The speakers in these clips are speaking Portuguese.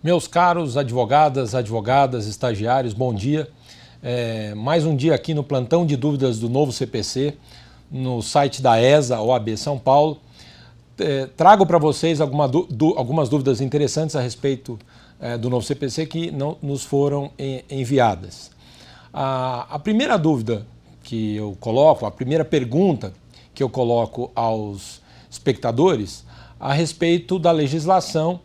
Meus caros advogadas, estagiários, bom dia. Mais um dia aqui no plantão de dúvidas do novo CPC, no site da ESA, OAB São Paulo. Trago para vocês algumas dúvidas interessantes a respeito do novo CPC que não nos foram enviadas. A primeira dúvida que eu coloco, a primeira pergunta que eu coloco aos espectadores a respeito da legislação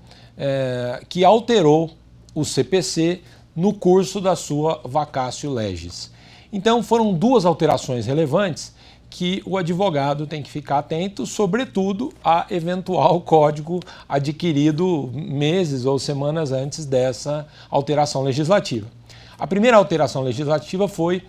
que alterou o CPC no curso da sua vacatio legis. Então foram duas alterações relevantes que o advogado tem que ficar atento, sobretudo a eventual código adquirido meses ou semanas antes dessa alteração legislativa. A primeira alteração legislativa foi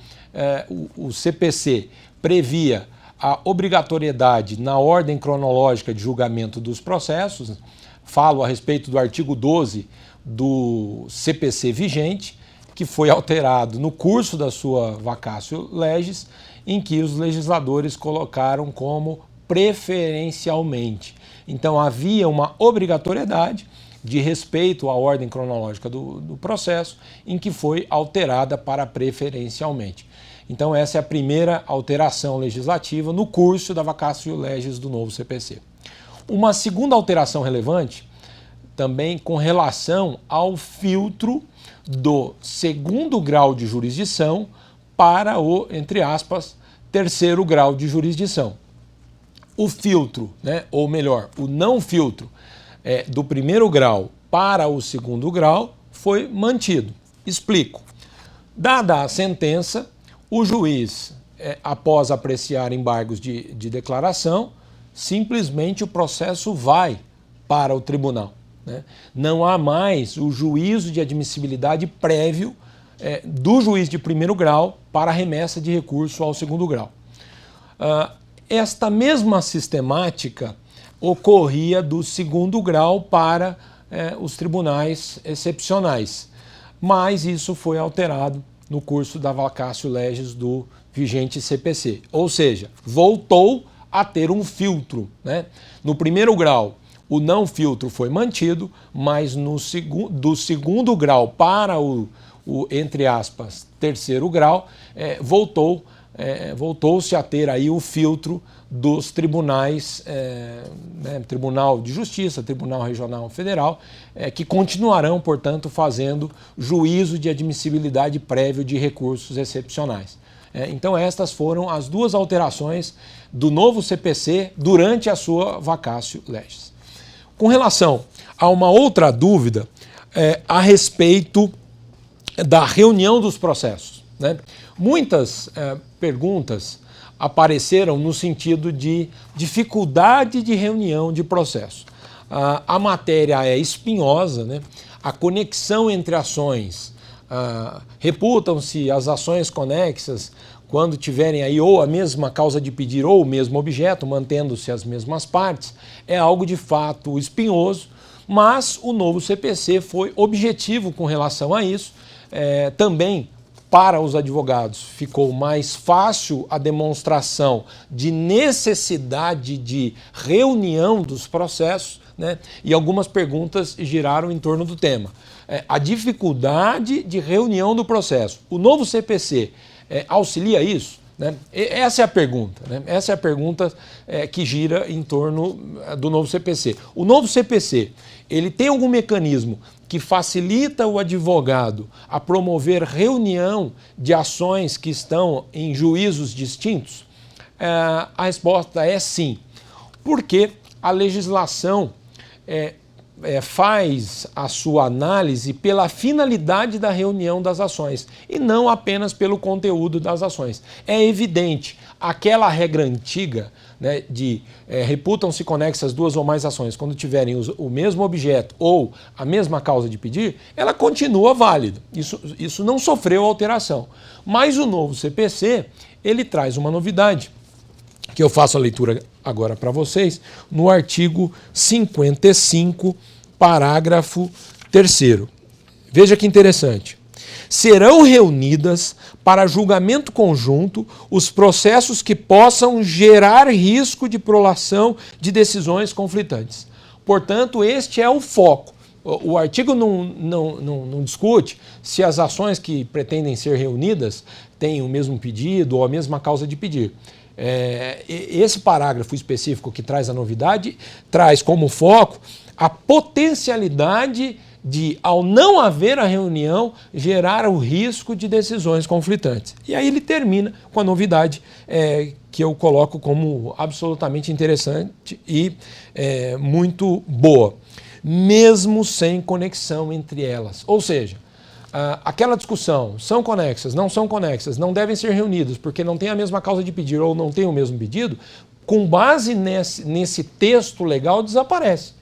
o CPC previa a obrigatoriedade na ordem cronológica de julgamento dos processos. Falo a respeito do artigo 12 do CPC vigente, que foi alterado no curso da sua vacatio legis, em que os legisladores colocaram como preferencialmente. Então havia uma obrigatoriedade de respeito à ordem cronológica do processo, em que foi alterada para preferencialmente. Então essa é a primeira alteração legislativa no curso da vacatio legis do novo CPC. Uma segunda alteração relevante, também com relação ao filtro do segundo grau de jurisdição para o, entre aspas, terceiro grau de jurisdição. O filtro, ou melhor, o não filtro do primeiro grau para o segundo grau foi mantido. Explico. Dada a sentença, o juiz, após apreciar embargos de declaração, simplesmente o processo vai para o tribunal. Não há mais o juízo de admissibilidade prévio do juiz de primeiro grau para a remessa de recurso ao segundo grau. Esta mesma sistemática ocorria do segundo grau para os tribunais excepcionais, mas isso foi alterado no curso da vacatio legis do vigente CPC, ou seja, voltou a ter um filtro. No primeiro grau, o não filtro foi mantido, mas do segundo grau para o entre aspas, terceiro grau, voltou-se a ter aí o filtro dos tribunais, Tribunal de Justiça, Tribunal Regional Federal, que continuarão, portanto, fazendo juízo de admissibilidade prévio de recursos excepcionais. Então estas foram as duas alterações do novo CPC durante a sua vacatio legis. Com relação a uma outra dúvida a respeito da reunião dos processos. Muitas perguntas apareceram no sentido de dificuldade de reunião de processo. A matéria é espinhosa, a conexão entre ações, reputam-se as ações conexas quando tiverem aí ou a mesma causa de pedir ou o mesmo objeto, mantendo-se as mesmas partes, é algo de fato espinhoso, mas o novo CPC foi objetivo com relação a isso. Também para os advogados ficou mais fácil a demonstração de necessidade de reunião dos processos, e algumas perguntas giraram em torno do tema. A dificuldade de reunião do processo. O novo CPC auxilia isso? Essa é a pergunta. Essa é a pergunta que gira em torno do novo CPC. O novo CPC, ele tem algum mecanismo que facilita o advogado a promover reunião de ações que estão em juízos distintos? A resposta é sim, porque a legislação faz a sua análise pela finalidade da reunião das ações e não apenas pelo conteúdo das ações. É evidente, aquela regra antiga de reputam-se conexas duas ou mais ações quando tiverem o mesmo objeto ou a mesma causa de pedir, ela continua válida. Isso não sofreu alteração. Mas o novo CPC, ele traz uma novidade, que eu faço a leitura agora para vocês, no artigo 55, parágrafo 3º. Veja que interessante. Serão reunidas para julgamento conjunto os processos que possam gerar risco de prolação de decisões conflitantes. Portanto, este é o foco. O artigo não discute se as ações que pretendem ser reunidas têm o mesmo pedido ou a mesma causa de pedir. Esse parágrafo específico que traz a novidade traz como foco a potencialidade de, ao não haver a reunião, gerar o risco de decisões conflitantes. E aí ele termina com a novidade que eu coloco como absolutamente interessante e muito boa, mesmo sem conexão entre elas. Ou seja, aquela discussão, são conexas, não devem ser reunidas porque não tem a mesma causa de pedir ou não tem o mesmo pedido, com base nesse texto legal desaparece.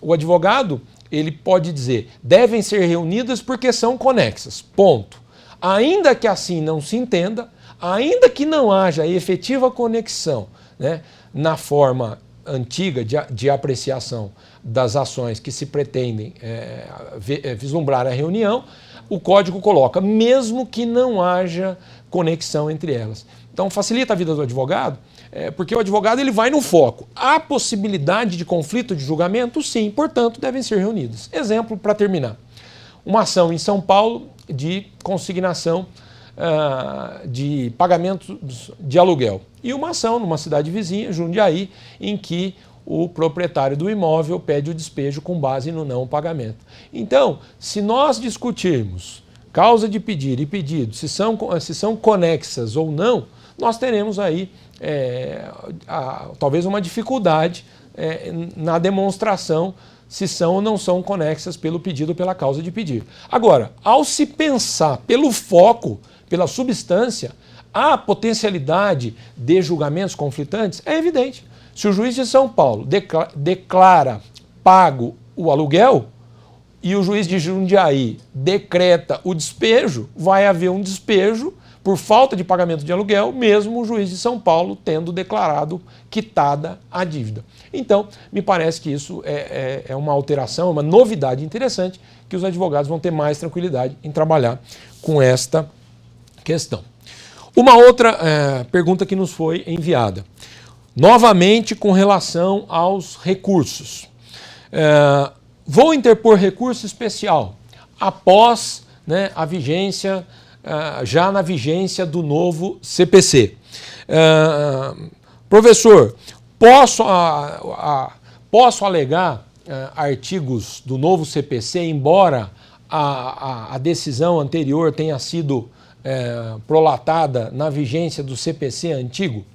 O advogado ele pode dizer, devem ser reunidas porque são conexas, ponto. Ainda que assim não se entenda, ainda que não haja efetiva conexão, né, na forma antiga de apreciação das ações que se pretendem vislumbrar a reunião, o código coloca, mesmo que não haja conexão entre elas. Então facilita a vida do advogado, porque o advogado ele vai no foco. Há possibilidade de conflito de julgamento? Sim, portanto, devem ser reunidas. Exemplo para terminar. Uma ação em São Paulo de consignação de pagamento de aluguel. E uma ação numa cidade vizinha, Jundiaí, em que o proprietário do imóvel pede o despejo com base no não pagamento. Então, se nós discutirmos causa de pedir e pedido, se são conexas ou não, nós teremos aí talvez uma dificuldade na demonstração se são ou não são conexas pelo pedido ou pela causa de pedir. Agora, ao se pensar pelo foco, pela substância, a potencialidade de julgamentos conflitantes é evidente. Se o juiz de São Paulo declara pago o aluguel e o juiz de Jundiaí decreta o despejo, vai haver um despejo por falta de pagamento de aluguel, mesmo o juiz de São Paulo tendo declarado quitada a dívida. Então, me parece que isso é uma alteração, uma novidade interessante, que os advogados vão ter mais tranquilidade em trabalhar com esta questão. Uma outra pergunta que nos foi enviada, novamente com relação aos recursos. Vou interpor recurso especial após, né, a vigência, já na vigência do novo CPC. Professor, posso alegar artigos do novo CPC, embora a decisão anterior tenha sido prolatada na vigência do CPC antigo?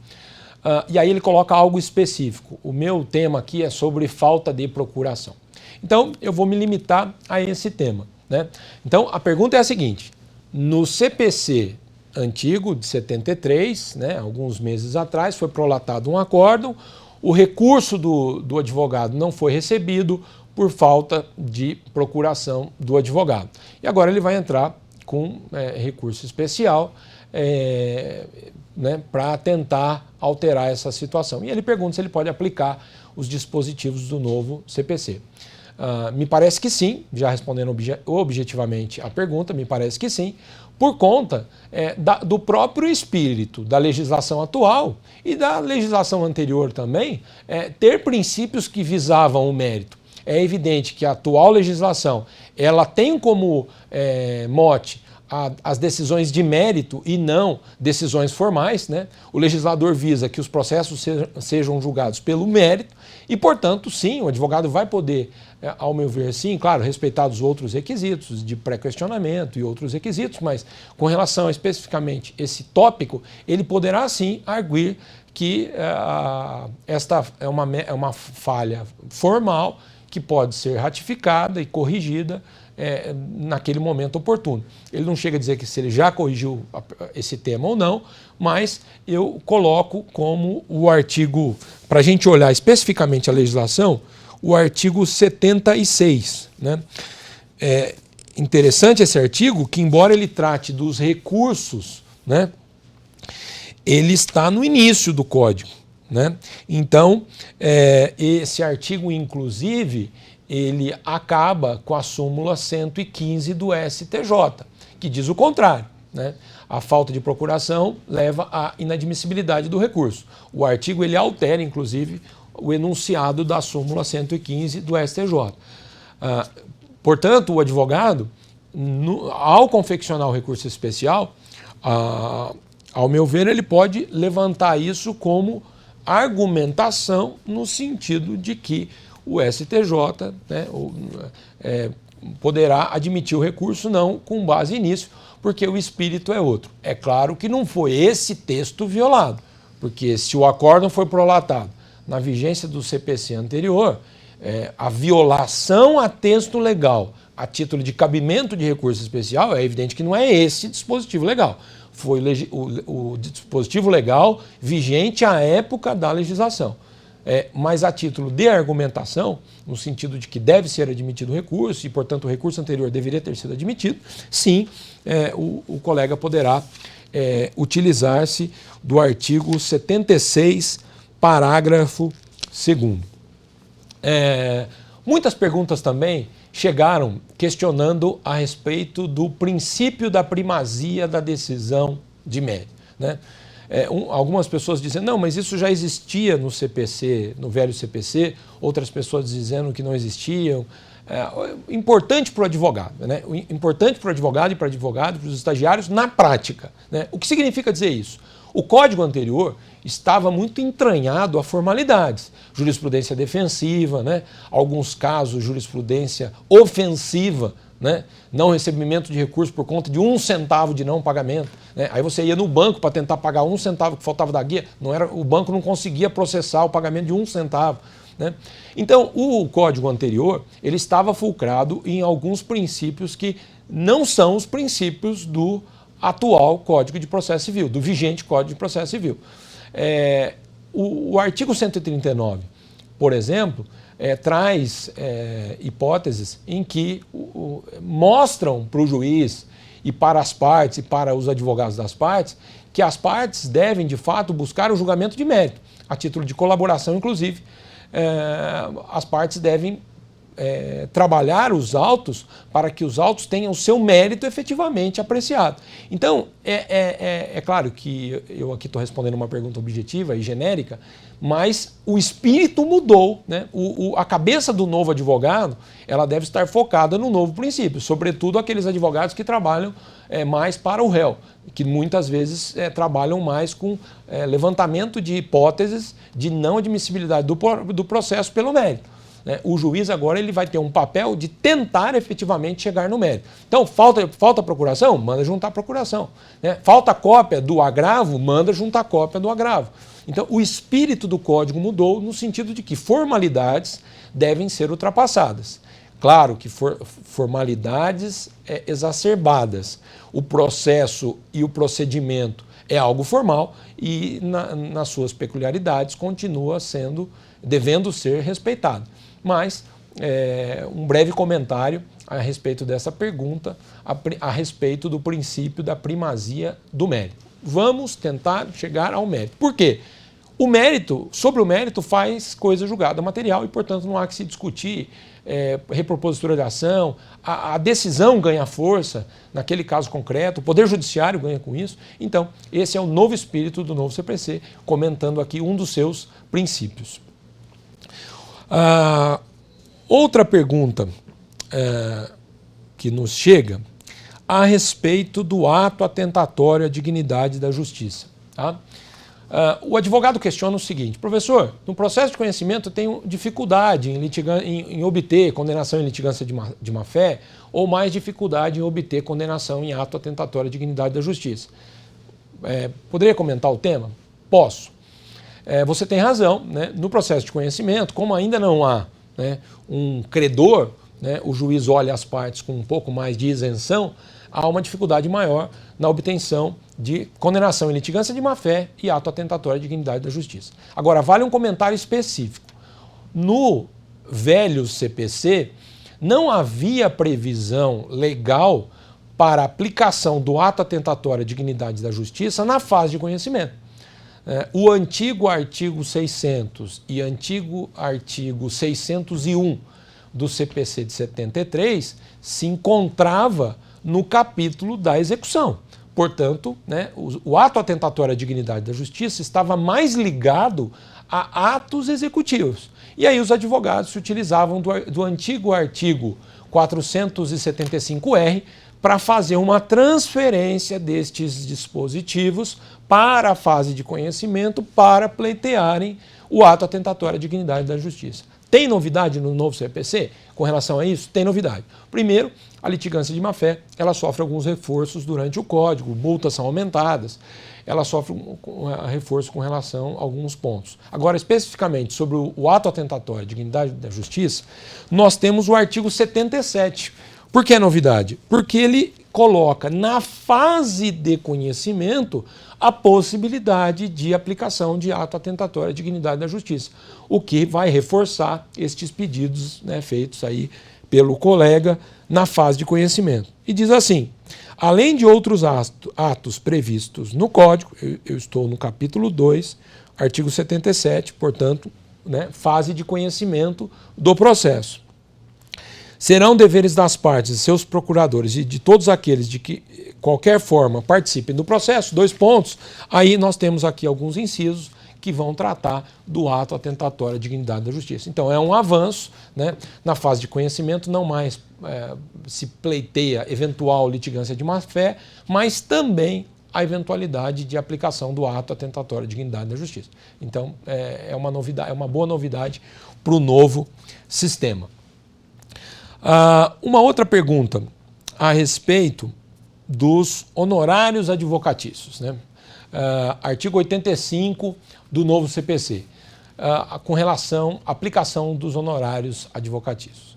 E aí ele coloca algo específico. O meu tema aqui é sobre falta de procuração. Então, eu vou me limitar a esse tema, né? Então, a pergunta é a seguinte. No CPC antigo, de 73, né, alguns meses atrás, foi prolatado um acórdão, o recurso do advogado não foi recebido por falta de procuração do advogado. E agora ele vai entrar com recurso especial né, para tentar alterar essa situação. E ele pergunta se ele pode aplicar os dispositivos do novo CPC. Me parece que sim, já respondendo objetivamente a pergunta, me parece que sim, por conta do próprio espírito da legislação atual e da legislação anterior também, ter princípios que visavam o mérito. É evidente que a atual legislação ela tem como mote as decisões de mérito e não decisões formais, né? O legislador visa que os processos sejam julgados pelo mérito e, portanto, sim, o advogado vai poder, ao meu ver, sim, claro, respeitados outros requisitos de pré-questionamento e outros requisitos, mas com relação a especificamente esse tópico, ele poderá, sim, arguir que esta é uma falha formal que pode ser ratificada e corrigida naquele momento oportuno. Ele não chega a dizer que se ele já corrigiu esse tema ou não, mas eu coloco como o artigo, para a gente olhar especificamente a legislação, o artigo 76. Né? É interessante esse artigo que, embora ele trate dos recursos, né, ele está no início do código. Né? Então, esse artigo, inclusive, ele acaba com a súmula 115 do STJ, que diz o contrário, né? A falta de procuração leva à inadmissibilidade do recurso. O artigo ele altera, inclusive, o enunciado da súmula 115 do STJ. Portanto, o advogado, ao confeccionar o recurso especial, ao meu ver, ele pode levantar isso como argumentação no sentido de que o STJ, né, poderá admitir o recurso não com base nisso, porque o espírito é outro. É claro que não foi esse texto violado, porque se o acórdão foi prolatado na vigência do CPC anterior, a violação a texto legal a título de cabimento de recurso especial, é evidente que não é esse dispositivo legal. Foi o dispositivo legal vigente à época da legislação. Mas a título de argumentação, no sentido de que deve ser admitido o recurso e, portanto, o recurso anterior deveria ter sido admitido, sim, o colega poderá utilizar-se do artigo 76, parágrafo 2º. Muitas perguntas também chegaram questionando a respeito do princípio da primazia da decisão de mérito, né? Algumas pessoas dizendo, não, mas isso já existia no CPC, no velho CPC, outras pessoas dizendo que não existiam. Importante para o advogado, né? Importante para o advogado e para os estagiários na prática, né? O que significa dizer isso? O código anterior estava muito entranhado a formalidades, jurisprudência defensiva, né? Alguns casos, jurisprudência ofensiva, né? Não recebimento de recurso por conta de 1 centavo de não pagamento, né? Aí você ia no banco para tentar pagar 1 centavo que faltava da guia, o banco não conseguia processar o pagamento de 1 centavo. Né? Então, o código anterior ele estava fulcrado em alguns princípios que não são os princípios do atual Código de Processo Civil, do vigente Código de Processo Civil. O artigo 139, por exemplo, traz hipóteses em que mostram para o juiz e para as partes e para os advogados das partes que as partes devem, de fato, buscar o julgamento de mérito. A título de colaboração, inclusive, as partes devem trabalhar os autos para que os autos tenham o seu mérito efetivamente apreciado. Então, é claro que eu aqui estou respondendo uma pergunta objetiva e genérica, mas o espírito mudou, né? A cabeça do novo advogado ela deve estar focada no novo princípio, sobretudo aqueles advogados que trabalham mais para o réu, que muitas vezes trabalham mais com levantamento de hipóteses de não admissibilidade do processo pelo mérito. O juiz agora ele vai ter um papel de tentar efetivamente chegar no mérito. Então, falta procuração? Manda juntar a procuração. Falta cópia do agravo? Manda juntar cópia do agravo. Então, o espírito do código mudou no sentido de que formalidades devem ser ultrapassadas. Claro que formalidades exacerbadas. O processo e o procedimento é algo formal e, nas suas peculiaridades, continua devendo ser respeitado. Mas um breve comentário a respeito dessa pergunta, a respeito do princípio da primazia do mérito. Vamos tentar chegar ao mérito. Por quê? Sobre o mérito faz coisa julgada material e, portanto, não há que se discutir repropositura de ação, a decisão ganha força naquele caso concreto, o Poder Judiciário ganha com isso. Então, esse é o novo espírito do novo CPC, comentando aqui um dos seus princípios. Outra pergunta que nos chega a respeito do ato atentatório à dignidade da justiça. Tá? O advogado questiona o seguinte: professor, no processo de conhecimento eu tenho dificuldade em obter condenação em litigância de má-fé ou mais dificuldade em obter condenação em ato atentatório à dignidade da justiça. Poderia comentar o tema? Posso. Você tem razão, né? No processo de conhecimento, como ainda não há um credor, o juiz olha as partes com um pouco mais de isenção, há uma dificuldade maior na obtenção de condenação em litigância de má-fé e ato atentatório à dignidade da justiça. Agora, vale um comentário específico. No velho CPC, não havia previsão legal para aplicação do ato atentatório à dignidade da justiça na fase de conhecimento. O antigo artigo 600 e antigo artigo 601 do CPC de 73 se encontrava no capítulo da execução. Portanto, né, o ato atentatório à dignidade da justiça estava mais ligado a atos executivos. E aí os advogados se utilizavam do antigo artigo 475-R para fazer uma transferência destes dispositivos para a fase de conhecimento para pleitearem o ato atentatório à dignidade da justiça. Tem novidade no novo CPC com relação a isso? Tem novidade. Primeiro, a litigância de má-fé, ela sofre alguns reforços durante o código, multas são aumentadas, ela sofre um reforço com relação a alguns pontos. Agora, especificamente sobre o ato atentatório à dignidade da justiça, nós temos o artigo 77. Por que é novidade? Porque ele coloca na fase de conhecimento a possibilidade de aplicação de ato atentatório à dignidade da justiça, o que vai reforçar estes pedidos, né, feitos aí pelo colega na fase de conhecimento. E diz assim: além de outros atos previstos no Código, eu estou no capítulo 2, artigo 77, portanto, né, fase de conhecimento do processo. Serão deveres das partes, seus procuradores e de todos aqueles de que qualquer forma participem do processo, 2 pontos, aí nós temos aqui alguns incisos que vão tratar do ato atentatório à dignidade da justiça. Então é um avanço, né, na fase de conhecimento, não mais se pleiteia eventual litigância de má-fé, mas também a eventualidade de aplicação do ato atentatório à dignidade da justiça. Então é uma novidade, é uma boa novidade para o novo sistema. Uma outra pergunta a respeito dos honorários advocatícios, né? Artigo 85 do novo CPC, com relação à aplicação dos honorários advocatícios.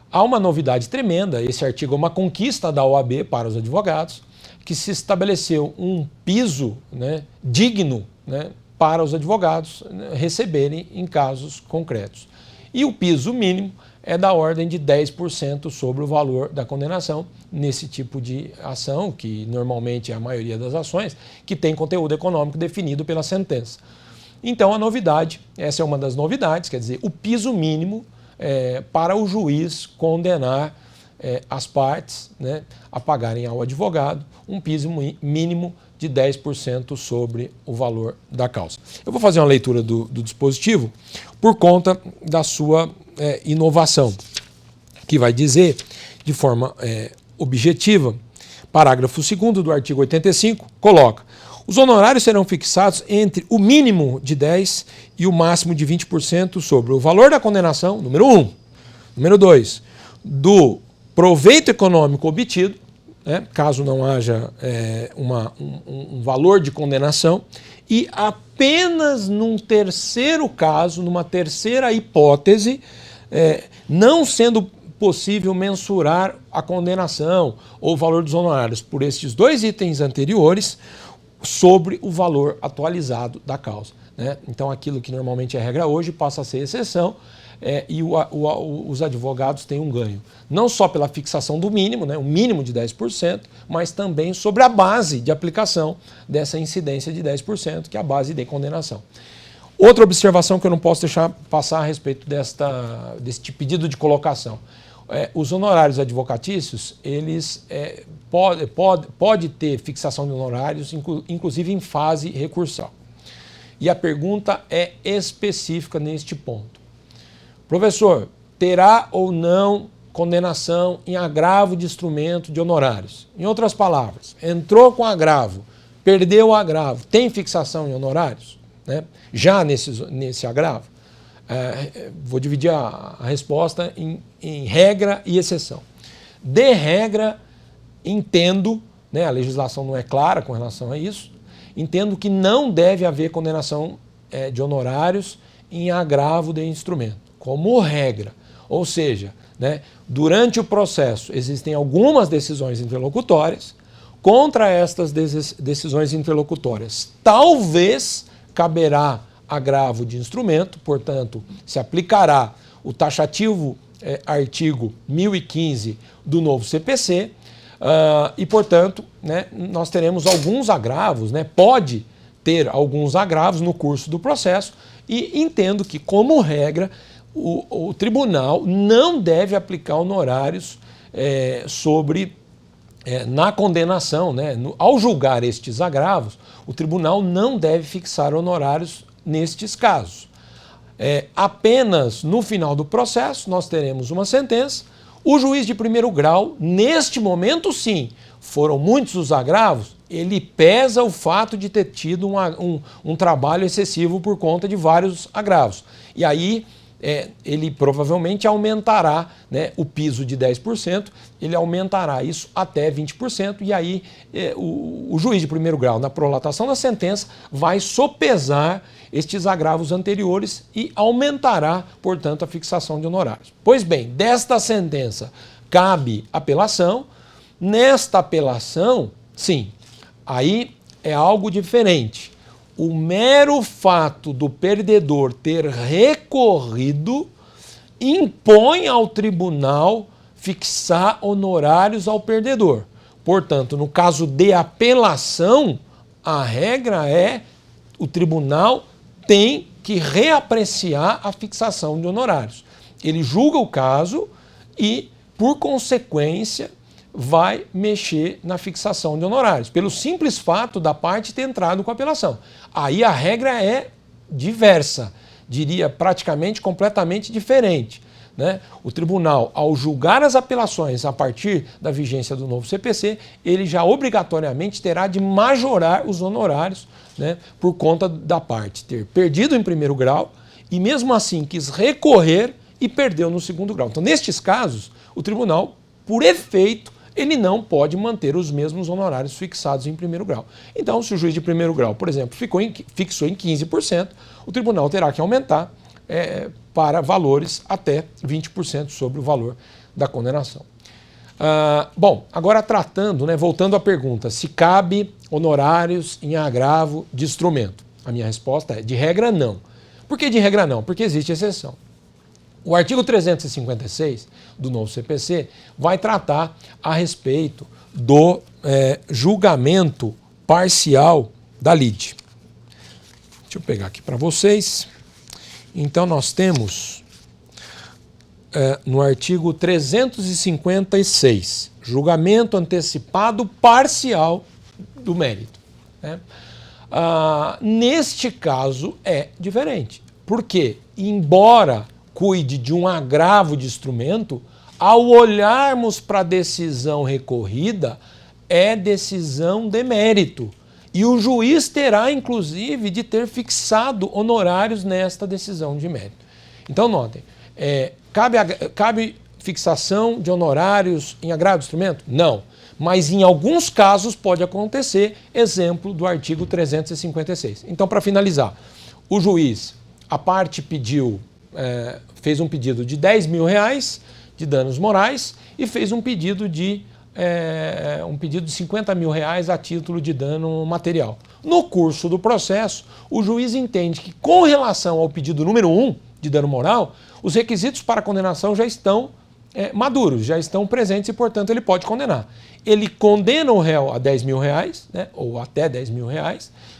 Há uma novidade tremenda, esse artigo é uma conquista da OAB para os advogados, que se estabeleceu um piso, né, digno, né, para os advogados, né, receberem em casos concretos. E o piso mínimo é da ordem de 10% sobre o valor da condenação nesse tipo de ação, que normalmente é a maioria das ações, que tem conteúdo econômico definido pela sentença. Então a novidade, essa é uma das novidades, quer dizer, o piso mínimo para o juiz condenar as partes, né, a pagarem ao advogado um piso mínimo de 10% sobre o valor da causa. Eu vou fazer uma leitura do dispositivo por conta da sua inovação, que vai dizer, de forma objetiva, parágrafo 2º do artigo 85, coloca: os honorários serão fixados entre o mínimo de 10% e o máximo de 20% sobre o valor da condenação, número 1. Número 2, do proveito econômico obtido, né, caso não haja um valor de condenação, e apenas num terceiro caso, numa terceira hipótese, não sendo possível mensurar a condenação ou o valor dos honorários por estes 2 itens anteriores sobre o valor atualizado da causa, né? Então aquilo que normalmente é regra hoje passa a ser exceção, e os advogados têm um ganho, não só pela fixação do mínimo, né, um mínimo de 10%, mas também sobre a base de aplicação dessa incidência de 10%, que é a base de condenação. Outra observação que eu não posso deixar passar a respeito deste pedido de colocação. Os honorários advocatícios, eles pode ter fixação de honorários, inclusive em fase recursal. E a pergunta é específica neste ponto. Professor, terá ou não condenação em agravo de instrumento de honorários? Em outras palavras, entrou com agravo, perdeu o agravo, tem fixação em honorários, né? Já nesse agravo? Vou dividir a resposta em regra e exceção. De regra, entendo, né, a legislação não é clara com relação a isso, entendo que não deve haver condenação de honorários em agravo de instrumento, como regra. Ou seja, né, durante o processo existem algumas decisões interlocutórias, contra estas decisões interlocutórias talvez caberá agravo de instrumento, portanto, se aplicará o taxativo artigo 1015 do novo CPC, e, portanto, né, nós teremos alguns agravos, né, pode ter alguns agravos no curso do processo, e entendo que, como regra, o tribunal não deve aplicar honorários sobre na condenação, né, ao julgar estes agravos, o tribunal não deve fixar honorários nestes casos. Apenas no final do processo nós teremos uma sentença. O juiz de primeiro grau, neste momento sim, foram muitos os agravos, ele pesa o fato de ter tido um trabalho excessivo por conta de vários agravos. E aí ele provavelmente aumentará, né, o piso de 10%, ele aumentará isso até 20%, e aí o juiz de primeiro grau, na prolatação da sentença, vai sopesar estes agravos anteriores e aumentará, portanto, a fixação de honorários. Pois bem, desta sentença cabe apelação. Nesta apelação, sim, aí é algo diferente. O mero fato do perdedor ter recorrido impõe ao tribunal fixar honorários ao perdedor. Portanto, no caso de apelação, a regra é o tribunal tem que reapreciar a fixação de honorários. Ele julga o caso e, por consequência, vai mexer na fixação de honorários, pelo simples fato da parte ter entrado com a apelação. Aí a regra é diversa, diria praticamente completamente diferente, né? O tribunal, ao julgar as apelações a partir da vigência do novo CPC, ele já obrigatoriamente terá de majorar os honorários, né, por conta da parte ter perdido em primeiro grau e mesmo assim quis recorrer e perdeu no segundo grau. Então, nestes casos, o tribunal, por efeito, ele não pode manter os mesmos honorários fixados em primeiro grau. Então, se o juiz de primeiro grau, por exemplo, fixou em 15%, o tribunal terá que aumentar para valores até 20% sobre o valor da condenação. Bom, agora tratando, né, voltando à pergunta, se cabe honorários em agravo de instrumento. A minha resposta é, de regra, não. Por que de regra não? Porque existe exceção. O artigo 356 do novo CPC vai tratar a respeito do julgamento parcial da lide. Deixa eu pegar aqui para vocês. Então, nós temos no artigo 356, julgamento antecipado parcial do mérito, né? Neste caso é diferente, porque, embora cuide de um agravo de instrumento, ao olharmos para a decisão recorrida, é decisão de mérito. E o juiz terá, inclusive, de ter fixado honorários nesta decisão de mérito. Então, notem, cabe fixação de honorários em agravo de instrumento? Não. Mas, em alguns casos, pode acontecer, exemplo do artigo 356. Então, para finalizar, o juiz, a parte fez um pedido de R$10 mil de danos morais e fez um pedido de R$50 mil a título de dano material. No curso do processo, o juiz entende que, com relação ao pedido número 1 de dano moral, os requisitos para condenação já estão maduros, já estão presentes e, portanto, ele pode condenar. Ele condena o réu a R$10 mil, né, ou até R$10 mil,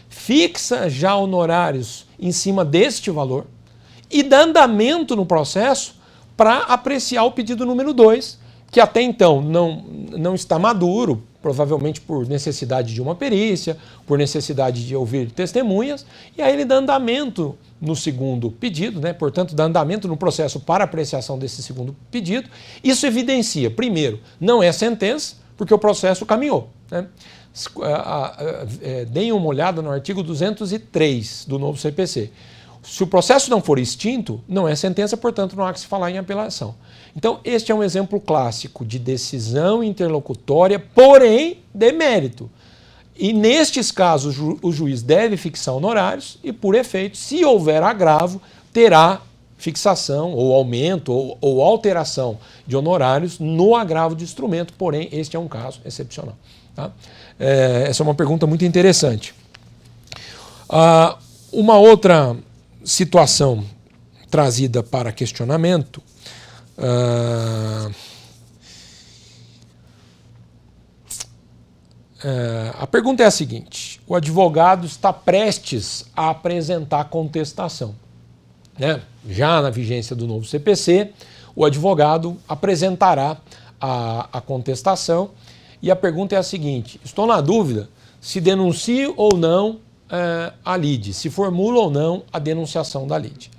fixa já honorários em cima deste valor e dá andamento no processo para apreciar o pedido número 2, que até então não está maduro, provavelmente por necessidade de uma perícia, por necessidade de ouvir testemunhas, e aí ele dá andamento no segundo pedido, né? Portanto, dá andamento no processo para apreciação desse segundo pedido. Isso evidencia, primeiro, não é sentença, porque o processo caminhou, né? Deem uma olhada no artigo 203 do novo CPC. Se o processo não for extinto, não é sentença, portanto, não há que se falar em apelação. Então, este é um exemplo clássico de decisão interlocutória, porém, de mérito. E, nestes casos, o juiz deve fixar honorários e, por efeito, se houver agravo, terá fixação, ou aumento, ou alteração de honorários no agravo de instrumento, porém, este é um caso excepcional. Tá? Essa é uma pergunta muito interessante. Uma outra situação trazida para questionamento, a pergunta é a seguinte: o advogado está prestes a apresentar contestação, né? Já na vigência do novo CPC, o advogado apresentará a contestação e a pergunta é a seguinte: estou na dúvida se denuncio ou não a lide, se formulo ou não a denunciação da lide.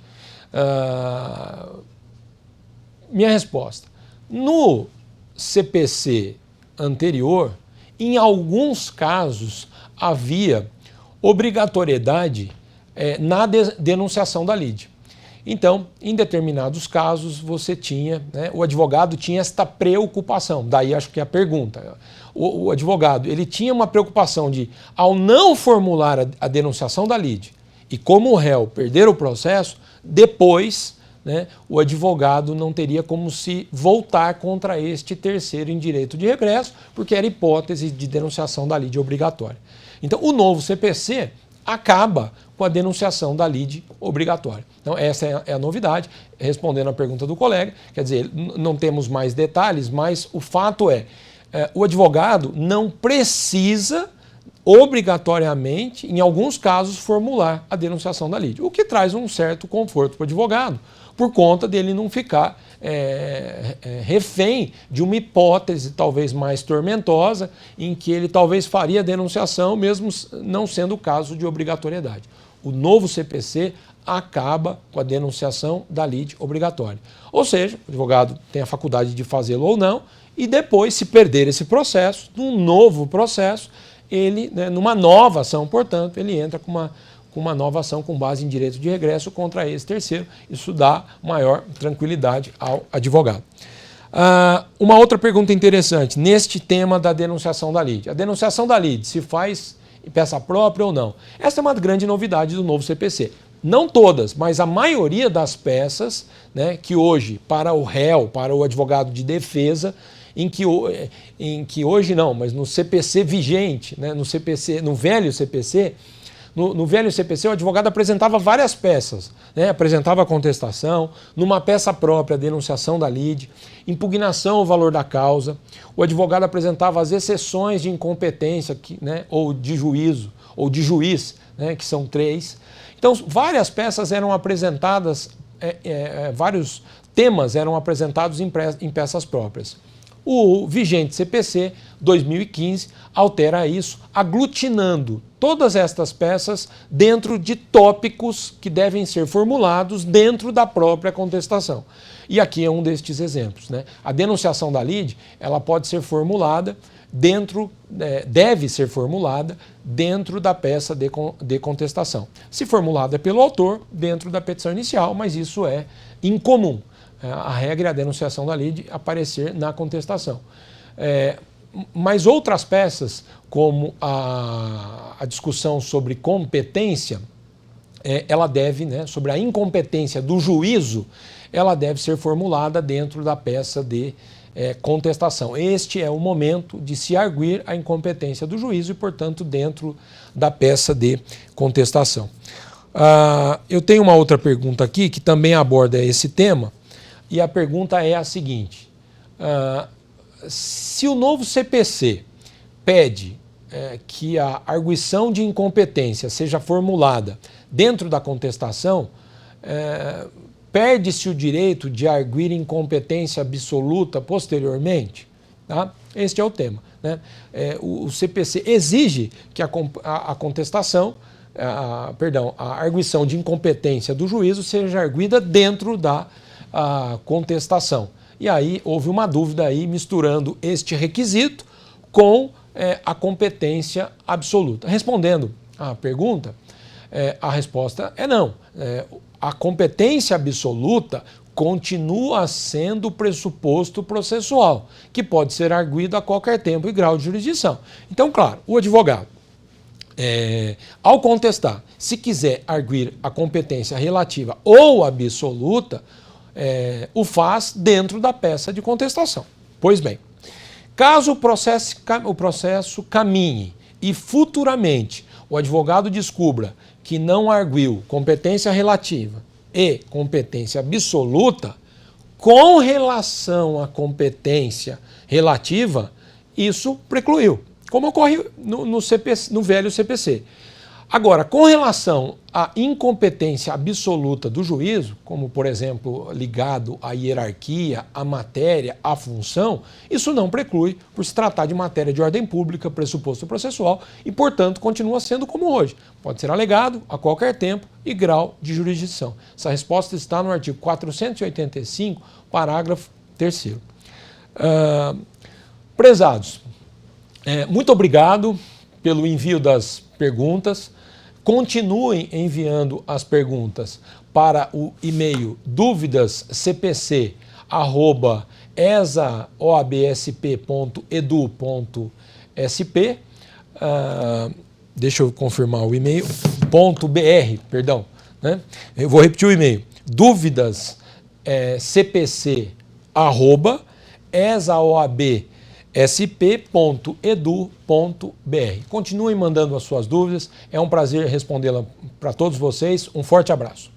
Minha resposta: no CPC anterior, em alguns casos, havia obrigatoriedade na denunciação da lide. Então, em determinados casos, você tinha, o advogado tinha esta preocupação. Daí acho que a pergunta. O advogado, ele tinha uma preocupação de, ao não formular a denunciação da lide e como o réu perder o processo, depois, o advogado não teria como se voltar contra este terceiro em direito de regresso, porque era hipótese de denunciação da lide obrigatória. Então, o novo CPC acaba com a denunciação da lide obrigatória. Então, essa é a novidade, respondendo à pergunta do colega. Quer dizer, não temos mais detalhes, mas o fato o advogado não precisa obrigatoriamente, em alguns casos, formular a denunciação da lide, o que traz um certo conforto para o advogado, por conta dele não ficar refém de uma hipótese talvez mais tormentosa, em que ele talvez faria a denunciação, mesmo não sendo o caso de obrigatoriedade. O novo CPC acaba com a denunciação da lide obrigatória. Ou seja, o advogado tem a faculdade de fazê-lo ou não, e depois, se perder esse processo, num novo processo, ele, numa nova ação, portanto, ele entra com uma nova ação com base em direito de regresso contra esse terceiro. Isso dá maior tranquilidade ao advogado. Uma outra pergunta interessante, neste tema da denunciação da lide. A denunciação da lide se faz em peça própria ou não? Essa é uma grande novidade do novo CPC. Não todas, mas a maioria das peças, que hoje, para o réu, para o advogado de defesa, em que hoje não, mas no CPC vigente, no velho CPC, no velho CPC, o advogado apresentava várias peças, apresentava a contestação, numa peça própria, a denunciação da lide, impugnação ao valor da causa, o advogado apresentava as exceções de incompetência, ou de juízo, ou de juiz, que são 3. Então, várias peças eram apresentadas, vários temas eram apresentados em peças próprias. O vigente CPC 2015 altera isso, aglutinando todas estas peças dentro de tópicos que devem ser formulados dentro da própria contestação. E aqui é um destes exemplos. A denunciação da lide, ela pode ser formulada deve ser formulada dentro da peça de contestação. Se formulada pelo autor, dentro da petição inicial, mas isso é incomum. A regra é a denunciação da lide aparecer na contestação. Mas outras peças, como a discussão sobre competência, ela deve, sobre a incompetência do juízo, ela deve ser formulada dentro da peça de contestação. Este é o momento de se arguir a incompetência do juízo e, portanto, dentro da peça de contestação. Eu tenho uma outra pergunta aqui que também aborda esse tema, e a pergunta é a seguinte: se o novo CPC pede que a arguição de incompetência seja formulada dentro da contestação, perde-se o direito de arguir incompetência absoluta posteriormente? Tá? Este é o tema. O CPC exige que a contestação, a arguição de incompetência do juízo seja arguida dentro da contestação. E aí houve uma dúvida aí misturando este requisito com a competência absoluta. Respondendo à pergunta, a resposta é não. A competência absoluta continua sendo o pressuposto processual, que pode ser arguído a qualquer tempo e grau de jurisdição. Então, claro, o advogado, ao contestar, se quiser arguir a competência relativa ou absoluta, o faz dentro da peça de contestação. Pois bem, caso o processo caminhe e futuramente o advogado descubra que não arguiu competência relativa e competência absoluta, com relação à competência relativa, isso precluiu, como ocorre no velho CPC. Agora, com relação à incompetência absoluta do juízo, como, por exemplo, ligado à hierarquia, à matéria, à função, isso não preclui por se tratar de matéria de ordem pública, pressuposto processual, e, portanto, continua sendo como hoje. Pode ser alegado a qualquer tempo e grau de jurisdição. Essa resposta está no artigo 485, parágrafo 3º. Prezados, muito obrigado pelo envio das perguntas. Continuem enviando as perguntas para o e-mail duvidas.cpc@esaoabsp.edu.sp. Deixa eu confirmar o e-mail. .br, perdão. Né? Eu vou repetir o e-mail. duvidas.cpc@esaoabsp.edu.br. Continuem mandando as suas dúvidas. É um prazer respondê-las para todos vocês. Um forte abraço.